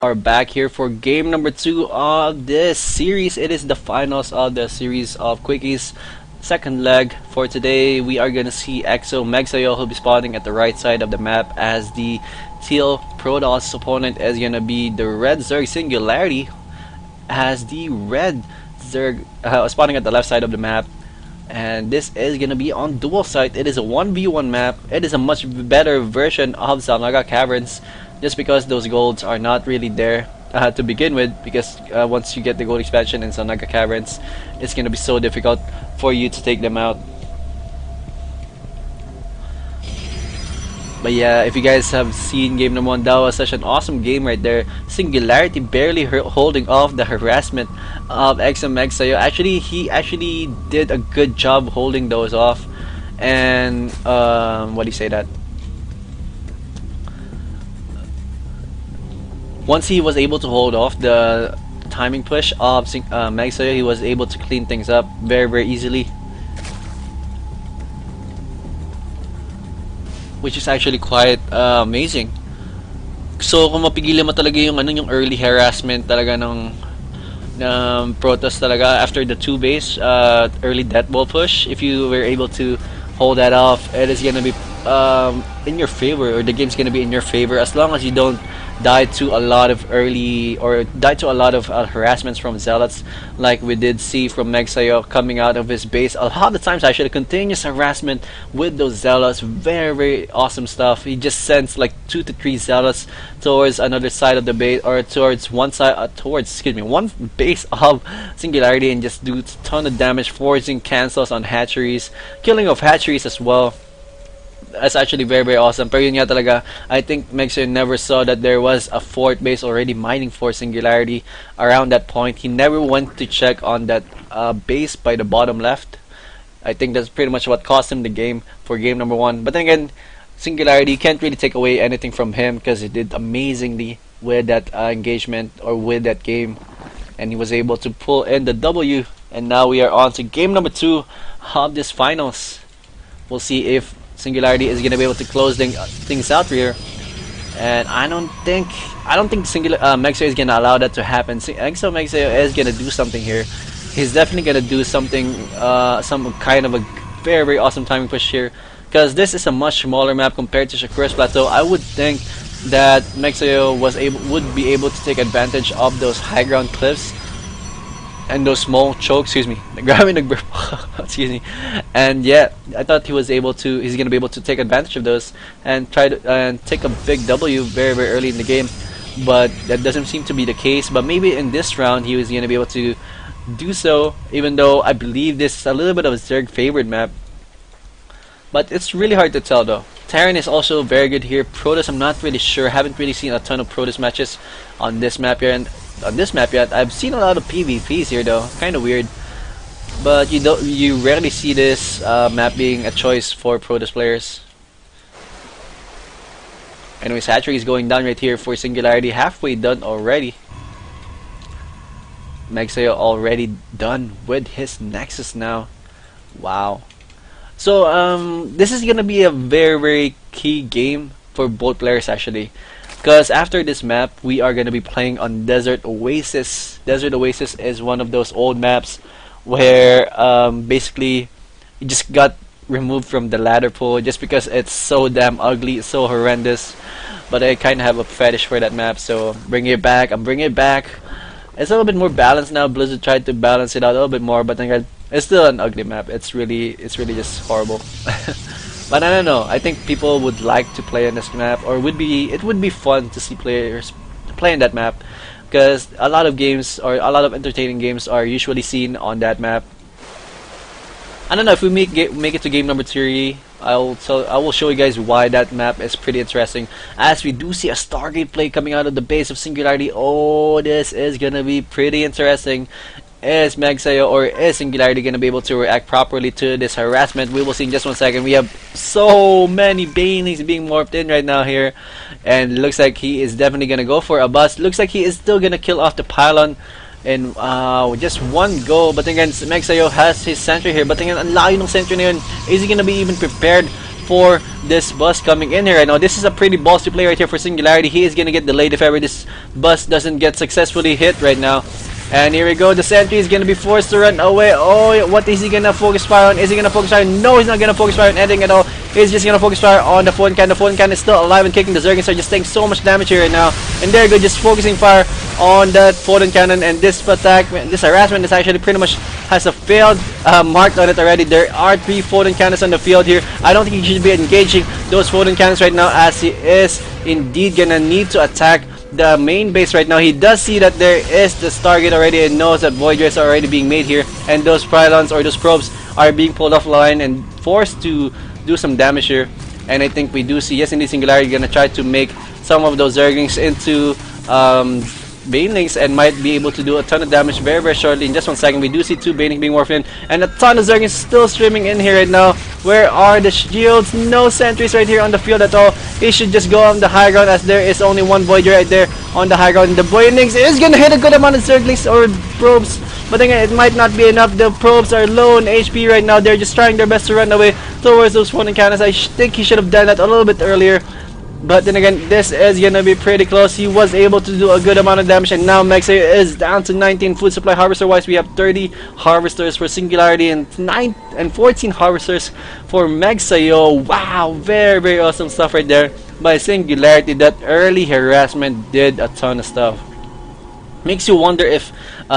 Are back here for game number 2 of this series. It is the finals of the series of Quickies. Second leg for today. We are gonna see Exo Megsayo who'll be spawning at the right side of the map as the Teal Protoss opponent is gonna be the Red Zerg Singularity as the Red Zerg spawning at the left side of the map. And this is gonna be on dual site. It is a 1v1 map. It is a much better version of Zalnaga Caverns, just because those golds are not really there to begin with, because once you get the gold expansion in Zalnaga Caverns, it's gonna be so difficult for you to take them out. But yeah, if you guys have seen game number 1, that was such an awesome game right there. Singularity barely holding off the harassment of Megsayo. Actually, he actually did a good job holding those off. And what do you say that? Once he was able to hold off the timing push of Megsayo, he was able to clean things up very easily, which is actually quite amazing. So kung mapigilan mo talaga yung yung early harassment talaga ng Protoss talaga after the 2 base early death ball push, if you were able to hold that off, it is gonna be in your favor, or the game's gonna be in your favor, as long as you don't die to a lot of harassments from Zealots, like we did see from Megsayo coming out of his base. A lot of times actually continuous harassment with those Zealots. Very awesome stuff. He just sends like 2 to 3 Zealots towards another side of the base, or towards one base of Singularity, and just do a ton of damage, forcing cancels on hatcheries, killing of hatcheries as well. That's actually very awesome. Pero yun nga talaga, I think Megsayo never saw that there was a fort base already mining for Singularity around that point. He never went to check on that base by the bottom left. I think that's pretty much what cost him the game for game number 1. But then again, Singularity can't really take away anything from him, because he did amazingly with that engagement, or with that game, and he was able to pull in the W. And now we are on to game number 2 of this finals. We'll see if Singularity is gonna be able to close things out here, and I don't think Megsayo is gonna allow that to happen. Megsayo is gonna do something here. He's definitely gonna do something, some kind of a very awesome timing push here, because this is a much smaller map compared to Shakura's Plateau. I would think that Megsayo would be able to take advantage of those high ground cliffs and those small chokes. Excuse me, grabbing the excuse me. And yeah, I thought he's gonna be able to take advantage of those and try to take a big W very early in the game, but that doesn't seem to be the case. But maybe in this round he was gonna be able to do so, even though I believe this is a little bit of a Zerg favored map. But it's really hard to tell though. Terran is also very good here. Protoss, I'm not really sure. Haven't really seen a ton of Protoss matches on this map here, and on this map yet. I've seen a lot of PvPs here though, kind of weird. But you rarely see this map being a choice for Protoss players. Anyways, hatchery is going down right here for Singularity, halfway done already. Megsayo already done with his Nexus now. Wow. So this is gonna be a very key game for both players actually, because after this map we are gonna be playing on Desert Oasis. Desert Oasis is one of those old maps where basically it just got removed from the ladder pool just because it's so damn ugly, so horrendous. But I kind of have a fetish for that map, so bringing it back. I'm bringing it back. It's a little bit more balanced now. Blizzard tried to balance it out a little bit more, but then it's still an ugly map. It's really just horrible. But I don't know. I think people would like to play on this map, or it would be fun to see players play in that map, because a lot of games, or a lot of entertaining games, are usually seen on that map. I don't know, if we make it to game number 3, I will show you guys why that map is pretty interesting, as we do see a Stargate play coming out of the base of Singularity. Oh, this is gonna be pretty interesting. Is Megsayo or is Singularity gonna be able to react properly to this harassment? We will see in just 1 second. We have so many banelings being morphed in right now here, and looks like he is definitely gonna go for a bust. Looks like he is still gonna kill off the pylon in just 1 go. But then again, Megsayo has his sentry here, but then again, ang layo ng sentry na yun. Is he gonna be even prepared for this bus coming in here right now. This is a pretty ballsy play right here for Singularity. He is gonna get delayed if ever this bus doesn't get successfully hit right now. And here we go, the sentry is gonna be forced to run away. Oh, what is he gonna focus fire on? Is he gonna focus fire? No, he's not gonna focus fire on anything at all. He's just gonna focus fire on the phone can. The phone can is still alive and kicking. The Zergins are just taking so much damage here right now. And there you go, just focusing fire on that photon cannon. And this attack, this harassment is actually pretty much has a failed mark on it already. There are 3 photon cannons on the field here. I don't think he should be engaging those photon cannons right now, as he is indeed gonna need to attack the main base right now. He does see that there is the Stargate already and knows that Void Rays are already being made here, and those pylons or those probes are being pulled offline and forced to do some damage here. And I think we do see, yes indeed, Singularity gonna try to make some of those Zerglings into Banelings and might be able to do a ton of damage very, very shortly. In just 1 second, we do see 2 Banelings being morphed in, and a ton of Zerglings still streaming in here right now. Where are the shields? No sentries right here on the field at all. He should just go on the high ground, as there is only 1 Voyager right there on the high ground. The Banelings is gonna hit a good amount of Zerglings or probes, but then it might not be enough. The probes are low in HP right now. They're just trying their best to run away towards those photon cannons. I think he should have done that a little bit earlier. But then again, this is gonna be pretty close. He was able to do a good amount of damage, and now Mexayo is down to 19 food supply. Harvester wise, we have 30 harvesters for Singularity and 14 harvesters for Mexayo. Wow, very, very awesome stuff right there by Singularity. That early harassment did a ton of stuff. Makes you wonder if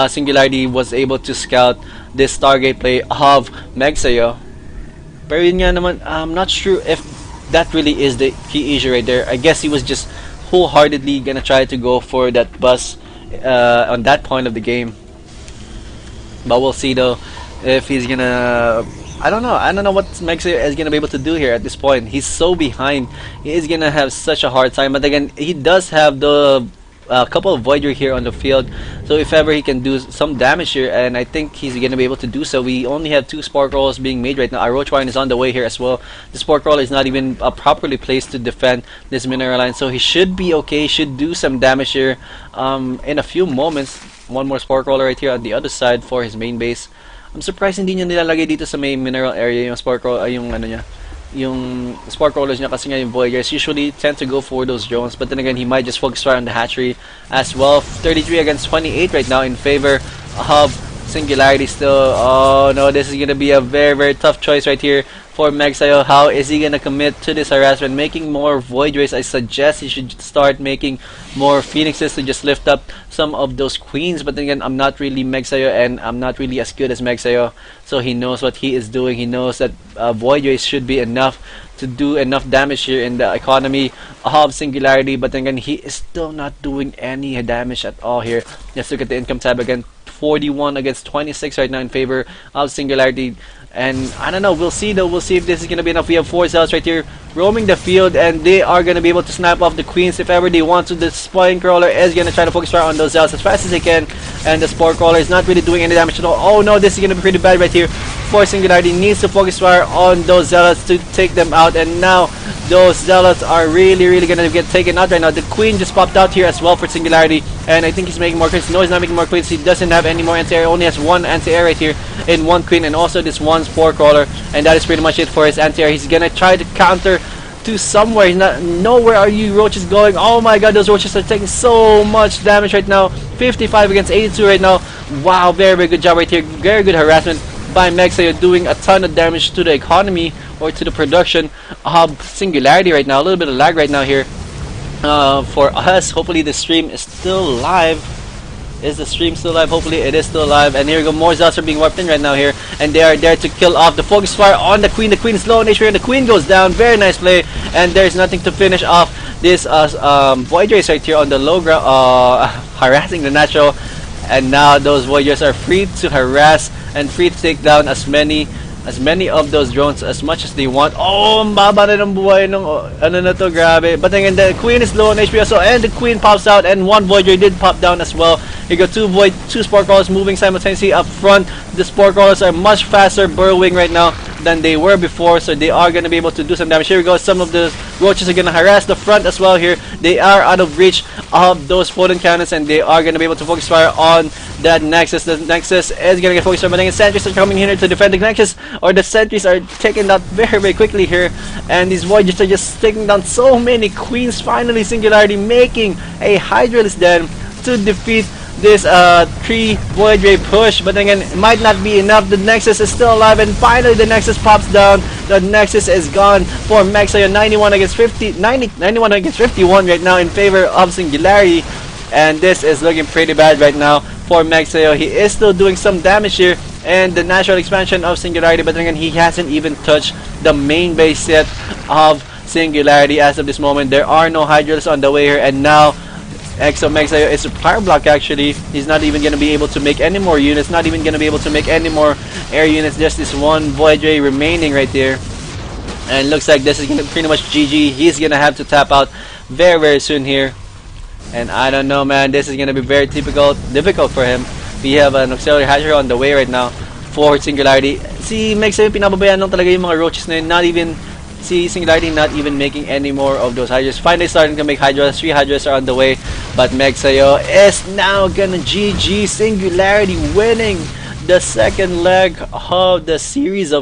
Singularity was able to scout this Stargate play of Mexayo. Pero yun nga naman, I'm not sure if that really is the key issue right there. I guess he was just wholeheartedly gonna try to go for that bus on that point of the game. But we'll see though if he's gonna. I don't know what Mexayo is gonna be able to do here at this point. He's so behind. He is gonna have such a hard time. But again, he does have the couple of Voyager here on the field, so if ever he can do some damage here, and I think he's gonna be able to do so. We only have 2 Spark Rollers being made right now. Our Roach Warren is on the way here as well. The Spark Roller is not even properly placed to defend this mineral line, so he should be okay. Should do some damage here in a few moments. 1 more Spark Roller right here on the other side for his main base. I'm surprised hindi niya nilalagay dito sa main mineral area yung Spark Roller, yung ano niya, yung Spark Rollers niya, kasi nga yung Voyagers usually tend to go for those drones. But then again, he might just focus fire on the hatchery as well. 33 against 28 right now in favor of Singularity still. Oh no, this is gonna be a very, very tough choice right here for Mexayo. How is he gonna commit to this harassment? Making more Void Rays, I suggest he should start making more Phoenixes to just lift up some of those Queens. But then again, I'm not really Mexayo, and I'm not really as good as Mexayo, so he knows what he is doing. He knows that Void Rays should be enough to do enough damage here in the economy of Singularity. But then again, he is still not doing any damage at all here. Let's look at the income tab again. 41 against 26 right now in favor of Singularity. And I don't know, we'll see though. We'll see if this is gonna be enough. We have 4 cells right here roaming the field, and they are gonna be able to snap off the Queens if ever they want to. The Spine Crawler is gonna try to focus fire on those cells as fast as they can, and the Spore Crawler is not really doing any damage at all. Oh no, this is gonna be pretty bad right here for Singularity. Needs to focus fire on those zealots to take them out, and now those zealots are really, really gonna get taken out right now. The Queen just popped out here as well for Singularity, and I think he's making more Queens. No, he's not making more Queens. He doesn't have any more anti-air. He only has 1 anti-air right here in 1 Queen, and also this 1 Spore Crawler, and that is pretty much it for his anti-air. He's gonna try to counter to somewhere. He's not. No, where are you roaches going? Oh my god, those roaches are taking so much damage right now. 55 against 82 right now. Wow, very, very good job right here. Very good harassment by Mexayo, doing a ton of damage to the economy or to the production of Singularity right now. A little bit of lag right now here for us. Hopefully the stream is still live. Is the stream still live? Hopefully it is still live. And here we go, more zealots are being warped in right now here, and they are there to kill off the focus fire on the Queen. The Queen is low on HP, and the Queen goes down. Very nice play, and there's nothing to finish off this Void Race right here on the low ground, harassing the natural. And now those Voyagers are free to harass and free to take down as many of those drones as much as they want. Oh, ang baba na ng buhay ng ano na to, grabe. But then again, the Queen is low on HP also, and the Queen pops out, and 1 Voyager did pop down as well. You got 2 Spore Crawlers moving simultaneously up front. The Spore Crawlers are much faster burrowing right now than they were before, so they are gonna be able to do some damage. Here we go. Some of the roaches are gonna harass the front as well here. They are out of reach of those photon cannons, and they are gonna be able to focus fire on that Nexus. The Nexus is gonna get focused fire, but then the sentries are coming here to defend the Nexus, or the sentries are taken out very, very quickly here, and these Voyagers are just taking down so many Queens. Finally, Singularity making a Hydralisk Den to defeat this 3 Void Ray push, but then again, it might not be enough. The Nexus is still alive, and finally the Nexus pops down. The Nexus is gone for Mexayo. 91 against 51 right now in favor of Singularity, and this is looking pretty bad right now for Mexayo. He is still doing some damage here, and the natural expansion of Singularity, but then again, he hasn't even touched the main base yet of Singularity as of this moment. There are no Hydrals on the way here, and now Mexayo is a power block actually. He's not even going to be able to make any more units, not even going to be able to make any more air units. Just this one Void Ray remaining right there. And looks like this is going to pretty much GG. He's going to have to tap out very, very soon here. And I don't know, man. This is going to be very difficult for him. We have an auxiliary hatcher on the way right now for Singularity. Si Mexayo, pinababayaan lang talaga yung mga roaches na yun. Not even see Singularity not even making any more of those Hydras. Finally starting to make Hydras. 3 Hydras are on the way, but Mexayo is now gonna GG. Singularity winning the second leg of the series of